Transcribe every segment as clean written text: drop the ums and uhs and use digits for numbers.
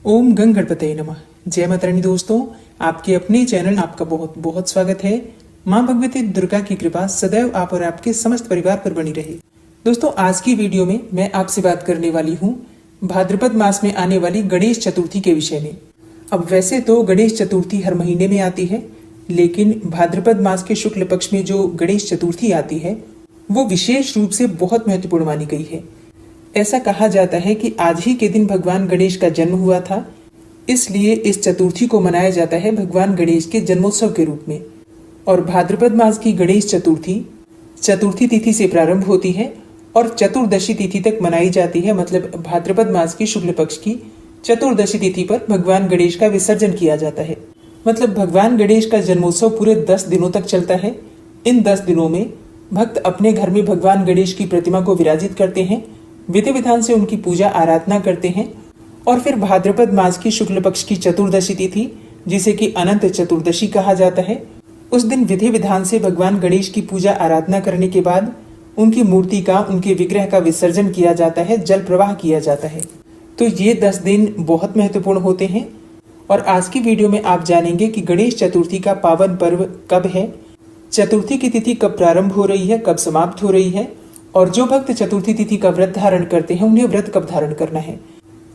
ओम गंग गणपतये नमः। जय माता रानी। दोस्तों, आपके अपने चैनल आपका बहुत बहुत स्वागत है। माँ भगवती दुर्गा की कृपा सदैव आप और आपके समस्त परिवार पर बनी रहे। दोस्तों, आज की वीडियो में मैं आपसे बात करने वाली हूँ भाद्रपद मास में आने वाली गणेश चतुर्थी के विषय में। अब वैसे तो गणेश चतुर्थी हर महीने में आती है, लेकिन भाद्रपद मास के शुक्ल पक्ष में जो गणेश चतुर्थी आती है वो विशेष रूप से बहुत महत्वपूर्ण मानी गई है। ऐसा कहा जाता है कि आज ही के दिन भगवान गणेश का जन्म हुआ था, इसलिए इस चतुर्थी को मनाया जाता है भगवान गणेश के जन्मोत्सव के रूप में। और भाद्रपद मास की गणेश चतुर्थी चतुर्थी तिथि से प्रारंभ होती है और चतुर्दशी तिथि तक मनाई जाती है। मतलब भाद्रपद मास की शुक्ल पक्ष की चतुर्दशी तिथि पर भगवान गणेश का विसर्जन किया जाता है। मतलब भगवान गणेश का जन्मोत्सव पूरे 10 दिनों तक चलता है। इन 10 दिनों में भक्त अपने घर में भगवान गणेश की प्रतिमा को विराजित करते हैं, विधि विधान से उनकी पूजा आराधना करते हैं और फिर भाद्रपद मास की शुक्ल पक्ष की चतुर्दशी तिथि, जिसे कि अनंत चतुर्दशी कहा जाता है, उस दिन विधि विधान से भगवान गणेश की पूजा आराधना करने के बाद उनकी मूर्ति का, उनके विग्रह का विसर्जन किया जाता है, जल प्रवाह किया जाता है। तो ये 10 दिन बहुत महत्वपूर्ण होते हैं। और आज की वीडियो में आप जानेंगे कि गणेश चतुर्थी का पावन पर्व कब है, चतुर्थी की तिथि कब प्रारंभ हो रही है, कब समाप्त हो रही है, और जो भक्त चतुर्थी तिथि का व्रत धारण करते हैं उन्हें व्रत कब धारण करना है।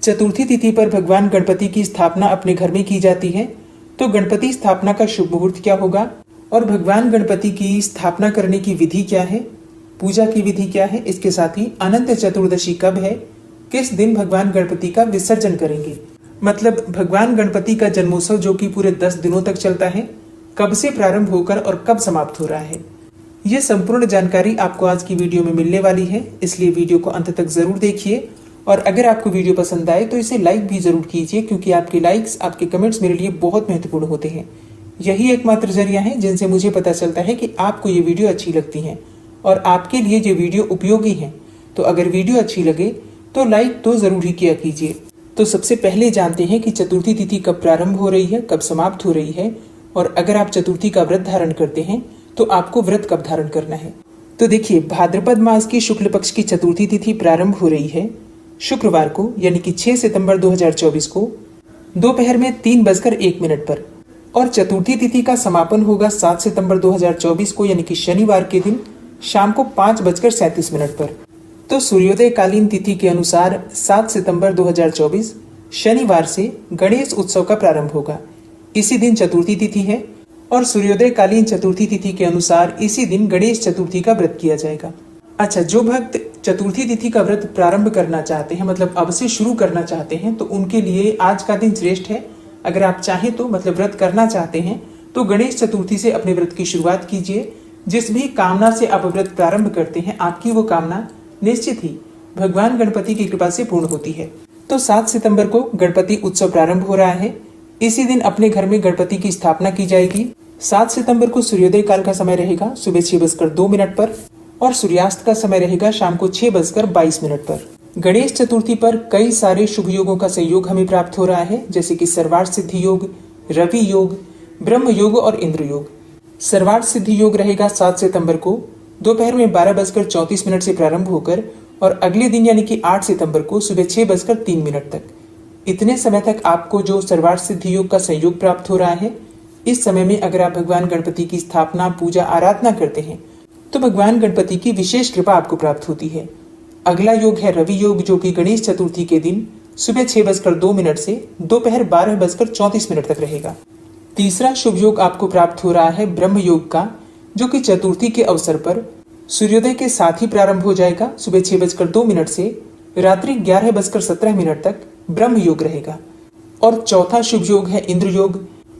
चतुर्थी तिथि पर भगवान गणपति की स्थापना अपने घर में की जाती है, तो गणपति स्थापना का शुभ मुहूर्त क्या होगा और भगवान गणपति की स्थापना करने की विधि क्या है, पूजा की विधि क्या है, इसके साथ ही अनंत चतुर्दशी कब है, किस दिन भगवान गणपति का विसर्जन करेंगे। मतलब भगवान गणपति का जन्मोत्सव जो कि पूरे 10 दिनों तक चलता है, कब से प्रारंभ होकर और कब समाप्त हो रहा है, ये संपूर्ण जानकारी आपको आज की वीडियो में मिलने वाली है। इसलिए वीडियो को अंत तक जरूर देखिए और अगर आपको वीडियो पसंद आए तो इसे लाइक भी जरूर कीजिए, क्योंकि आपके लाइक्स, आपके कमेंट्स मेरे लिए बहुत महत्वपूर्ण होते हैं। यही एकमात्र जरिया है जिनसे मुझे पता चलता है कि आपको ये वीडियो अच्छी लगती है और आपके लिए ये वीडियो उपयोगी है। तो अगर वीडियो अच्छी लगे तो लाइक तो जरूर ही किया कीजिए। तो सबसे पहले जानते हैं कि चतुर्थी तिथि कब प्रारंभ हो रही है, कब समाप्त हो रही है, और अगर आप चतुर्थी का व्रत धारण करते हैं तो आपको व्रत कब धारण करना है। तो देखिए, भाद्रपद मास की शुक्ल पक्ष की चतुर्थी तिथि प्रारंभ हो रही है शुक्रवार को, यानी कि 6 सितंबर 2024 को दोपहर में 3:01 पर, और चतुर्थी तिथि का समापन होगा 7 सितंबर 2024 को, यानी कि शनिवार के दिन शाम को 5:37 पर। तो सूर्योदय कालीन तिथि के अनुसार 7 सितंबर 2024 शनिवार से गणेश उत्सव का प्रारंभ होगा। इसी दिन चतुर्थी तिथि है और सूर्योदय कालीन चतुर्थी तिथि के अनुसार इसी दिन गणेश चतुर्थी का व्रत किया जाएगा। अच्छा, जो भक्त चतुर्थी तिथि का व्रत प्रारंभ करना चाहते हैं, मतलब अब से शुरू करना चाहते हैं, तो उनके लिए आज का दिन श्रेष्ठ है। अगर आप चाहें तो, मतलब व्रत करना चाहते हैं, तो गणेश चतुर्थी से अपने व्रत की शुरुआत कीजिए। जिस भी कामना से आप व्रत प्रारंभ करते हैं, आपकी वो कामना निश्चित ही भगवान गणपति की कृपा से पूर्ण होती है। तो 7 सितंबर को गणपति उत्सव प्रारंभ हो रहा है। इसी दिन अपने घर में गणपति की स्थापना की जाएगी। 7 सितंबर को सूर्योदय काल का समय रहेगा सुबह 6:02 पर और सूर्यास्त का समय रहेगा शाम को 6:22 पर। गणेश चतुर्थी पर कई सारे शुभ योगों का संयोग हमें प्राप्त हो रहा है, जैसे कि सर्वार्थ सिद्धि योग, रवि योग, ब्रह्म योग और इंद्र योग। सर्वार्थ सिद्धि योग रहेगा 7 सितंबर को दोपहर में 12:34 से प्रारंभ होकर और अगले दिन यानी कि 8 सितंबर को सुबह 6:03 तक। इतने समय तक आपको जो सर्वार्थ सिद्धि योग का संयोग प्राप्त हो रहा है, इस समय में अगर आप भगवान गणपति की स्थापना, पूजा, आराधना करते हैं तो भगवान गणपति की विशेष कृपा आपको प्राप्त होती है। अगला योग है रवि योग, जो कि गणेश चतुर्थी के दिन सुबह 6:02 से दोपहर 12:34 तक रहेगा। तीसरा शुभ योग आपको प्राप्त हो रहा है ब्रह्म योग का, जो कि चतुर्थी के अवसर पर सूर्योदय के साथ ही प्रारंभ हो जाएगा। सुबह 6:02 से रात्रि 11:17 तक ब्रह्म योग रहेगा। और चौथा शुभ योग है इंद्र योग,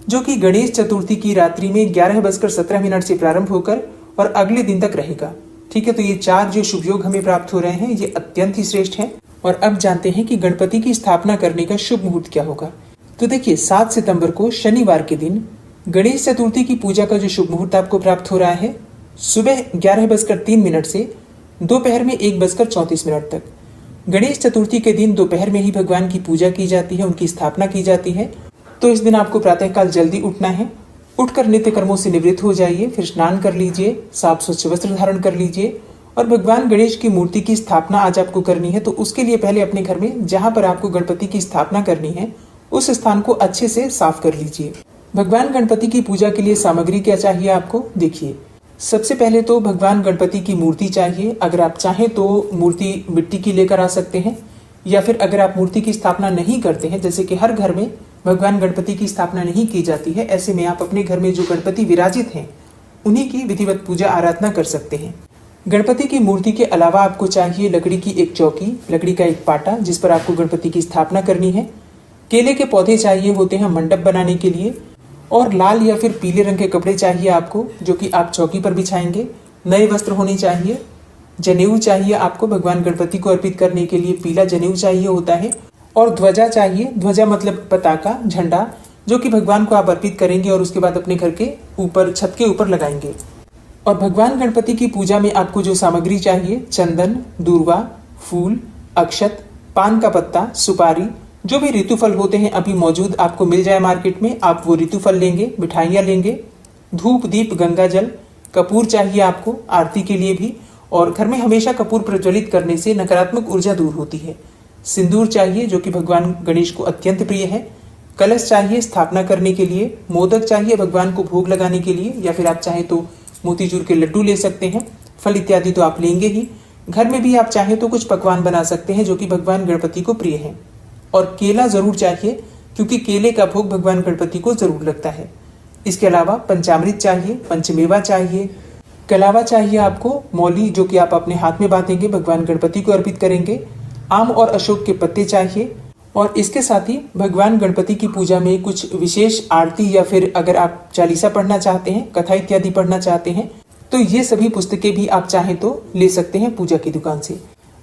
जो कि गणेश चतुर्थी की रात्रि में 11:17 से प्रारंभ होकर और अगले दिन तक रहेगा। ठीक है, तो ये 4 जो शुभ योग हमें प्राप्त हो रहे हैं, ये अत्यंत ही श्रेष्ठ है। और अब जानते हैं कि गणपति की स्थापना करने का शुभ मुहूर्त क्या होगा। तो देखिए, 7 सितंबर को शनिवार के दिन गणेश चतुर्थी की पूजा का जो शुभ मुहूर्त आपको प्राप्त हो रहा है, सुबह 11:03 से दोपहर में 1:34 तक। गणेश चतुर्थी के दिन दोपहर में ही भगवान की पूजा की जाती है, उनकी स्थापना की जाती है। तो इस दिन आपको प्रातःकाल जल्दी उठना है। उठकर नित्य कर्मों से निवृत्त हो जाइए, फिर स्नान कर लीजिए, साफ स्वच्छ वस्त्र धारण कर लीजिए और भगवान गणेश की मूर्ति की स्थापना आज आपको करनी है। तो उसके लिए पहले अपने घर में जहाँ पर आपको गणपति की स्थापना करनी है उस स्थान को अच्छे से साफ कर लीजिए। भगवान गणपति की पूजा के लिए सामग्री क्या चाहिए आपको, देखिए सबसे पहले तो भगवान गणपति की मूर्ति चाहिए। अगर आप चाहें तो मूर्ति मिट्टी की लेकर आ सकते हैं, या फिर अगर आप मूर्ति की स्थापना नहीं करते हैं, जैसे कि हर घर में भगवान गणपति की स्थापना नहीं की जाती है, ऐसे में आप अपने घर में जो गणपति विराजित हैं उन्हीं की विधिवत पूजा आराधना कर सकते हैं। गणपति की मूर्ति के अलावा आपको चाहिए लकड़ी की एक चौकी, लकड़ी का एक पाटा जिस पर आपको गणपति की स्थापना करनी है। केले के पौधे चाहिए होते हैं मंडप बनाने के लिए, और लाल या फिर पीले रंग के कपड़े चाहिए आपको जो कि आप चौकी पर बिछाएंगे। नए वस्त्र होने चाहिए। जनेऊ चाहिए आपको, भगवान गणपति को अर्पित करने के लिए पीला जनेऊ चाहिए होता है। और ध्वजा चाहिए, ध्वजा मतलब पताका, झंडा, जो कि भगवान को आप अर्पित करेंगे और उसके बाद अपने घर के ऊपर छत के ऊपर लगाएंगे। और भगवान गणपति की पूजा में आपको जो सामग्री चाहिए, चंदन, दूर्वा, फूल, अक्षत, पान का पत्ता, सुपारी, जो भी ऋतुफल होते हैं अभी मौजूद आपको मिल जाए मार्केट में, आप वो ऋतुफल लेंगे, मिठाइयाँ लेंगे, धूप, दीप, गंगा जल, कपूर चाहिए आपको आरती के लिए भी। और घर में हमेशा कपूर प्रज्वलित करने से नकारात्मक ऊर्जा दूर होती है। सिंदूर चाहिए जो कि भगवान गणेश को अत्यंत प्रिय है। कलश चाहिए स्थापना करने के लिए। मोदक चाहिए भगवान को भोग लगाने के लिए, या फिर आप चाहें तो मोतीचूर के लड्डू ले सकते हैं। फल इत्यादि तो आप लेंगे ही। घर में भी आप चाहें तो कुछ पकवान बना सकते हैं जो कि भगवान गणपति को प्रिय है। और केला जरूर चाहिए क्योंकि केले का भोग भगवान गणपति को जरूर लगता है। इसके अलावा पंचामृत चाहिए, पंचमेवा चाहिए, कलावा चाहिए आपको, मौली जो कि आप अपने हाथ में बांधेंगे, भगवान गणपति को अर्पित करेंगे। आम और अशोक के पत्ते चाहिए। और इसके साथ ही भगवान गणपति की पूजा में कुछ विशेष आरती, या फिर अगर आप चालीसा पढ़ना चाहते हैं, कथा इत्यादि पढ़ना चाहते हैं, तो ये सभी पुस्तकें भी आप चाहें तो ले सकते हैं पूजा की दुकान से।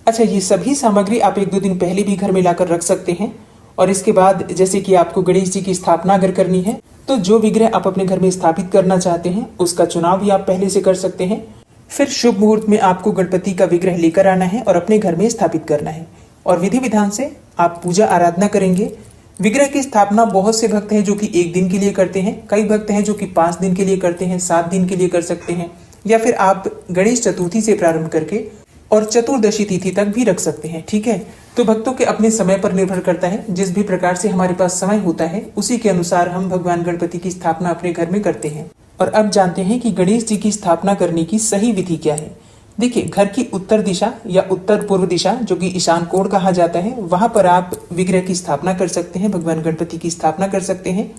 अच्छा, ये सभी सामग्री आप 1-2 दिन पहले भी घर में लाकर रख सकते हैं। और इसके बाद जैसे कि आपको गणेश जी की स्थापना अगर करनी है तो जो विग्रह आप अपने घर में स्थापित करना चाहते हैं उसका चुनाव भी आप पहले से कर सकते हैं। फिर शुभ मुहूर्त में आपको गणपति का विग्रह लेकर आना है और अपने घर में स्थापित करना है, और विधि विधान से आप पूजा आराधना करेंगे। विग्रह की स्थापना बहुत से भक्त हैं जो कि 1 दिन के लिए करते हैं, कई भक्त हैं जो कि 5 दिन के लिए करते हैं, 7 दिन के लिए कर सकते हैं, या फिर आप गणेश चतुर्थी से प्रारंभ करके और चतुर्दशी तिथि तक भी रख सकते हैं। ठीक है, तो भक्तों के अपने समय पर निर्भर करता है। जिस भी प्रकार से हमारे पास समय होता है उसी के अनुसार हम भगवान गणपति की स्थापना अपने घर में करते हैं। और अब जानते हैं कि गणेश जी की स्थापना करने की सही विधि क्या है। देखिए, घर की उत्तर दिशा या उत्तर पूर्व दिशा जो कि ईशान कोण कहा जाता है, वहां पर आप विग्रह की स्थापना कर सकते हैं, भगवान गणपति की स्थापना कर सकते हैं।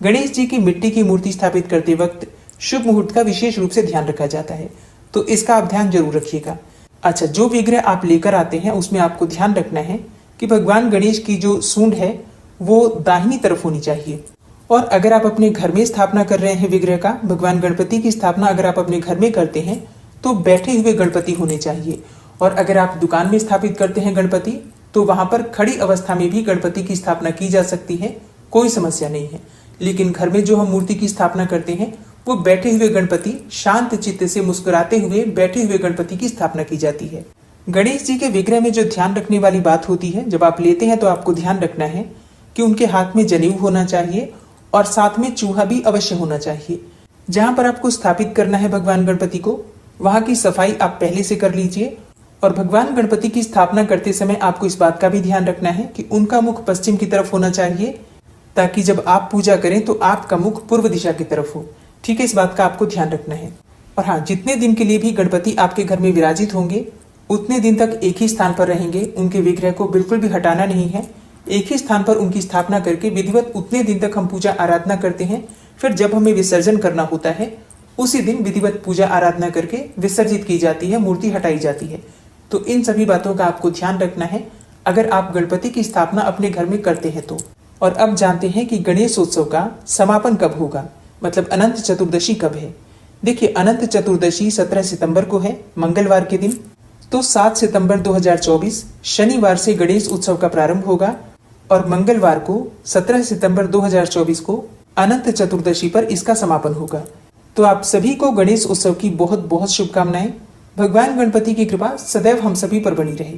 गणेश जी की मिट्टी की मूर्ति स्थापित करते वक्त शुभ मुहूर्त का विशेष रूप से ध्यान रखा जाता है, तो इसका आप ध्यान जरूर रखिएगा। अच्छा, जो विग्रह आप लेकर आते हैं उसमें आपको ध्यान रखना है कि भगवान गणेश की जो सूंड है वो दाहिनी तरफ होनी चाहिए। और अगर आप अपने घर में स्थापना कर रहे हैं विग्रह का, भगवान गणपति की स्थापना अगर आप अपने घर में करते हैं तो बैठे हुए गणपति होने चाहिए। और अगर आप दुकान में स्थापित करते हैं गणपति तो वहां पर खड़ी अवस्था में भी गणपति की स्थापना की जा सकती है, कोई समस्या नहीं है। लेकिन घर में जो हम मूर्ति की स्थापना करते हैं वो बैठे हुए गणपति, शांत चित्त से मुस्कुराते हुए बैठे हुए गणपति की स्थापना की जाती है। गणेश जी के विग्रह में जो ध्यान रखने वाली बात होती है, जब आप लेते हैं तो आपको ध्यान रखना है कि उनके हाथ में जनेऊ होना चाहिए और साथ में चूहा भी अवश्य होना चाहिए। जहां पर आपको स्थापित करना है भगवान गणपति को, वहां की सफाई आप पहले से कर लीजिए। और भगवान गणपति की स्थापना करते समय आपको इस बात का भी ध्यान रखना है कि उनका मुख पश्चिम की तरफ होना चाहिए, ताकि जब आप पूजा करें तो आपका मुख पूर्व दिशा की तरफ हो। ठीक है, इस बात का आपको ध्यान रखना है। और हाँ, जितने दिन के लिए भी गणपति आपके घर में विराजित होंगे उतने दिन तक एक ही स्थान पर रहेंगे। उनके विग्रह को बिल्कुल भी हटाना नहीं है। एक ही स्थान पर उनकी स्थापना करके विधिवत उतने दिन तक हम पूजा आराधना करते हैं। फिर जब हमें विसर्जन करना होता है उसी दिन विधिवत पूजा आराधना करके विसर्जित की जाती है, मूर्ति हटाई जाती है। तो इन सभी बातों का आपको ध्यान रखना है अगर आप गणपति की स्थापना अपने घर में करते हैं तो। और अब जानते हैं कि गणेशोत्सव का समापन कब होगा, मतलब अनंत चतुर्दशी कब है। देखिए, अनंत चतुर्दशी 17 सितंबर को है, मंगलवार के दिन। तो 7 सितंबर 2024 शनिवार से गणेश उत्सव का प्रारंभ होगा और मंगलवार को 17 सितंबर 2024 को अनंत चतुर्दशी पर इसका समापन होगा। तो आप सभी को गणेश उत्सव की बहुत बहुत शुभकामनाएं। भगवान गणपति की कृपा सदैव हम सभी पर बनी रहे।